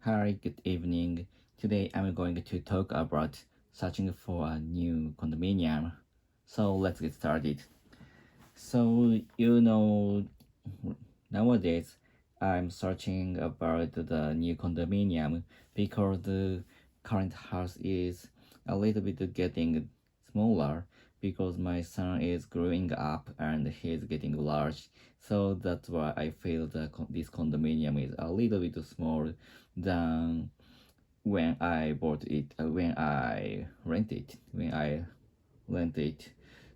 Hi, good evening. Today I'm going to talk about searching for a new condominium. So let's get started. So, nowadays I'm searching about the new condominium because the current house is a little bit getting smaller because my son is growing up and he's getting large. So that's why I feel that this condominium is a little bit small than when I bought it, when I rent it.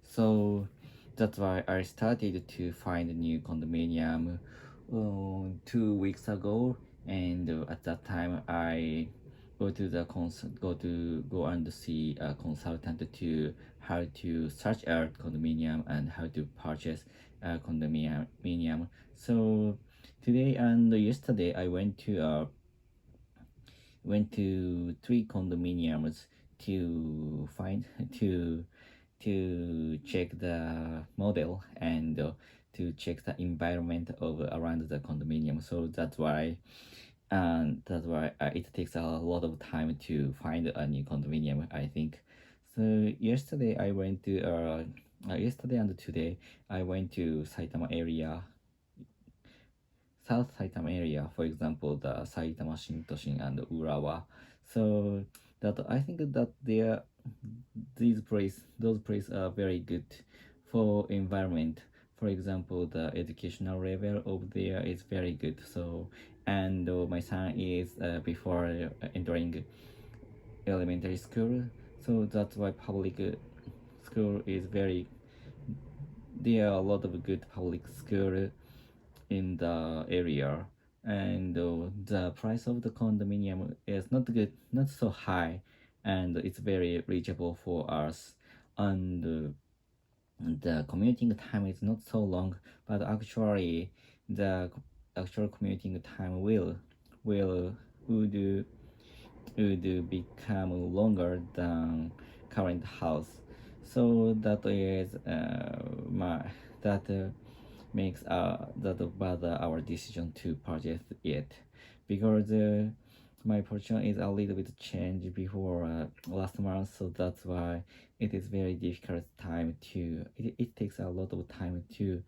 So that's why I started to find a new condominium 2 weeks ago, and at that time I go and see a consultant to how to search out condominium and how to purchase a condominium. So today and yesterday I went to three condominiums to find to check the model and to check the environment of around the condominium. So that's why it takes a lot of time to find a new condominium, I think. So yesterday and today I went to South Saitama area, for example, the Saitama Shintoshin and Urawa. So that I think that those places are very good for environment. For example, the educational level over there is very good. So, and my son is before entering elementary school, so that's why public school is very. There are a lot of good public school in the area, and the price of the condominium is not good, not so high, and it's very reachable for us. And the commuting time is not so long, but actually the actual commuting time will would would become longer than current house. So that is my that makes that bother our decision to purchase it, because my position is a little bit changed before last month. So that's why it is very difficult time to it takes a lot of time to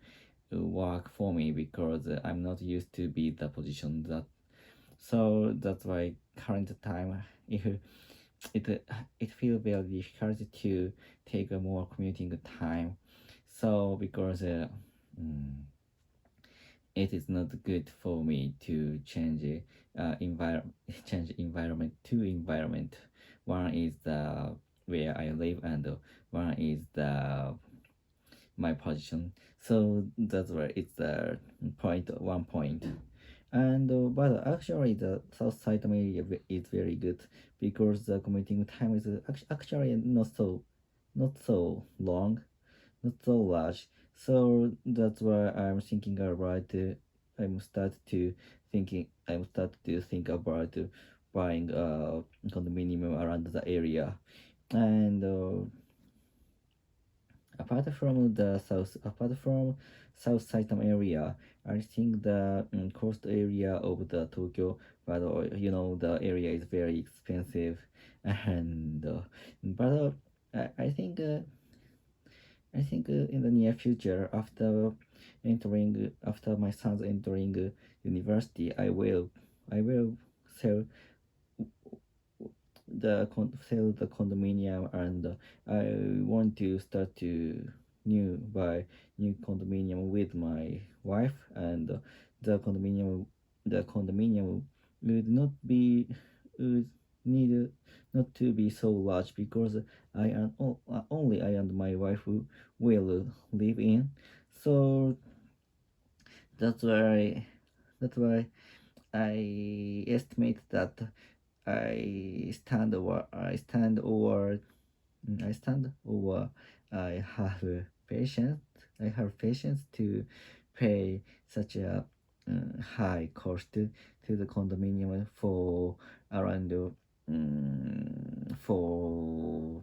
work for me, because I'm not used to be the position that. So that's why current time, if it feels very difficult to take a more commuting time. So because it is not good for me to change change environment to environment. One is the where I live, and one is the my position. So that's why it's the one point. And but actually the south side area is very good, because the commuting time is actually not so long, not so large. So that's why I'm thinking about I'm start to think about buying a condominium around the area. And apart from South Saitama area, I think the coast area of the Tokyo, but the area is very expensive, and but I think in the near future, after my son's entering university, I will sell sell the condominium, and I want to start to buy new condominium with my wife, and the condominium would not be would need not to be so large, because only I and my wife who will live in. So that's why I estimate that I stand over. I have patience. I have patience to pay such a high cost to the condominium for around for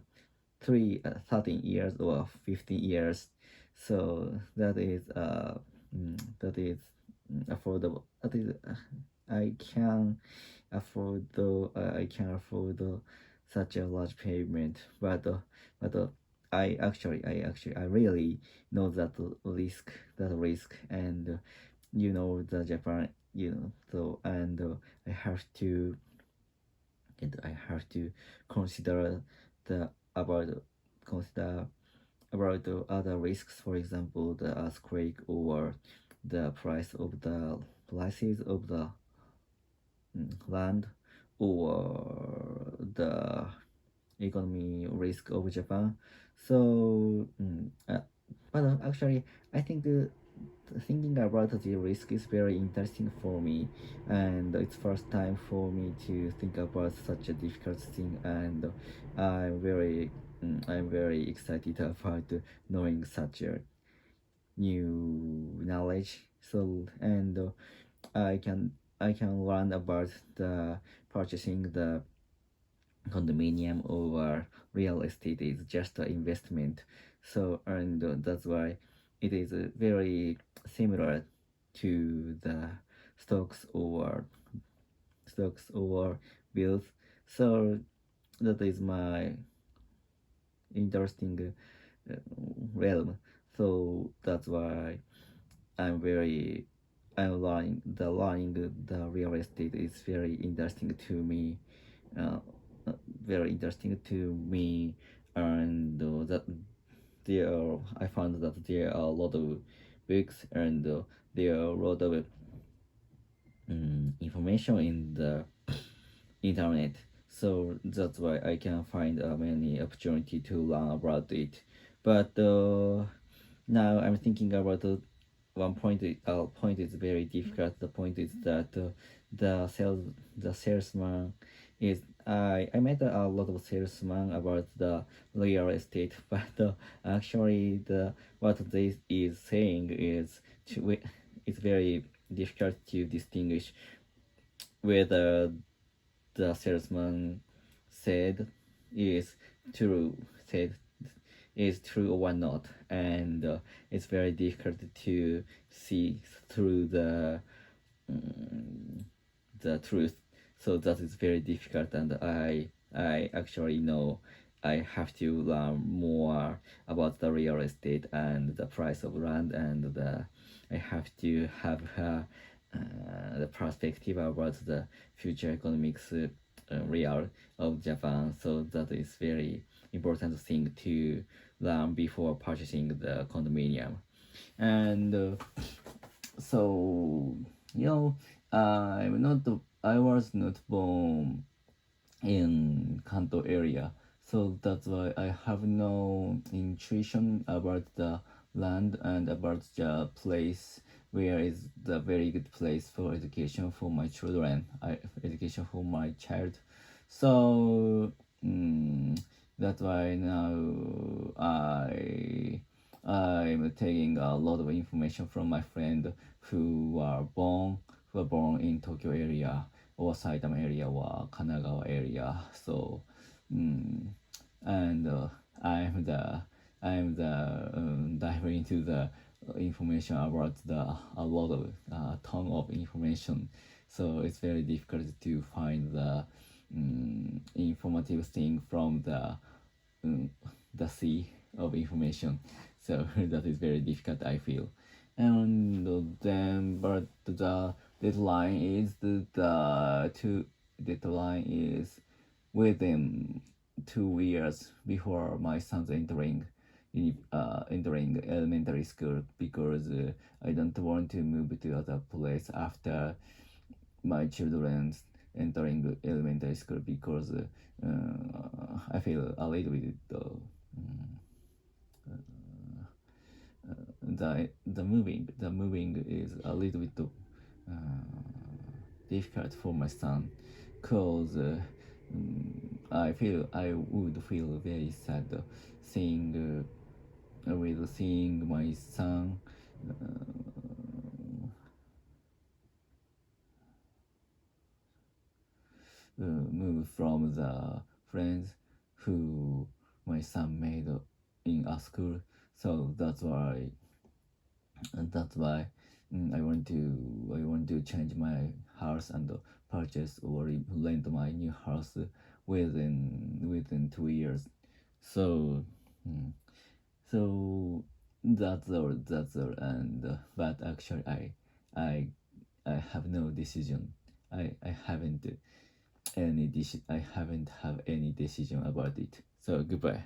13 years or 15 years. So that is affordable. That is I can I can afford such a large payment, but I really know that risk, and the Japan, I have to I have to consider the about consider about the other risks, for example, the earthquake or the prices of the land, or the economy risk of Japan. So, actually, I think thinking about the risk is very interesting for me, and it's first time for me to think about such a difficult thing, and I'm very excited about knowing such a new knowledge. So, and I can I can learn about the purchasing the condominium or real estate is just an investment. So, and that's why it is very similar to the stocks or stocks or bills. So that is my interesting uh, realm. So that's why I'm very learning the real estate is very interesting to me, uh, very interesting to me, and that I found that there are a lot of books, and there are a lot of information in the internet. So that's why I can find many opportunity to learn about it. But now I'm thinking about one point. Point is very difficult. The point is that the salesman is I met a lot of salesman about the real estate, but actually what they is saying is it's very difficult to distinguish whether the salesman said is true said is true or not, and it's very difficult to see through the truth. So that is very difficult, and I actually know I have to learn more about the real estate and the price of land, and I have to have the perspective about the future economics real of Japan. So that is very important thing to learn before purchasing the condominium. And so you know I was not born in Kanto area, so that's why I have no intuition about the land and about the place where is the very good place for education for my children, education for my child. So that's why now I'm taking a lot of information from my friend who were born in Tokyo area or Saitama area or Kanagawa area. So, mm, and I'm the diving into the information about the a lot of ton of information. So it's very difficult to find the informative thing from um, the sea of information. So that is very difficult, I feel. And then, but the deadline is deadline is within 2 years before my son's entering elementary school, because I don't want to move to other place after my children's entering elementary school, because I feel a little bit the moving is a little bit difficult for my son, cause I would feel very sad seeing my son move from the friends who my son made in a school. So that's why I want to change my house and purchase or rent my new house within 2 years. So mm, so that's all. And but actually I I have no decision. I haven't I haven't have any decision about it. So goodbye.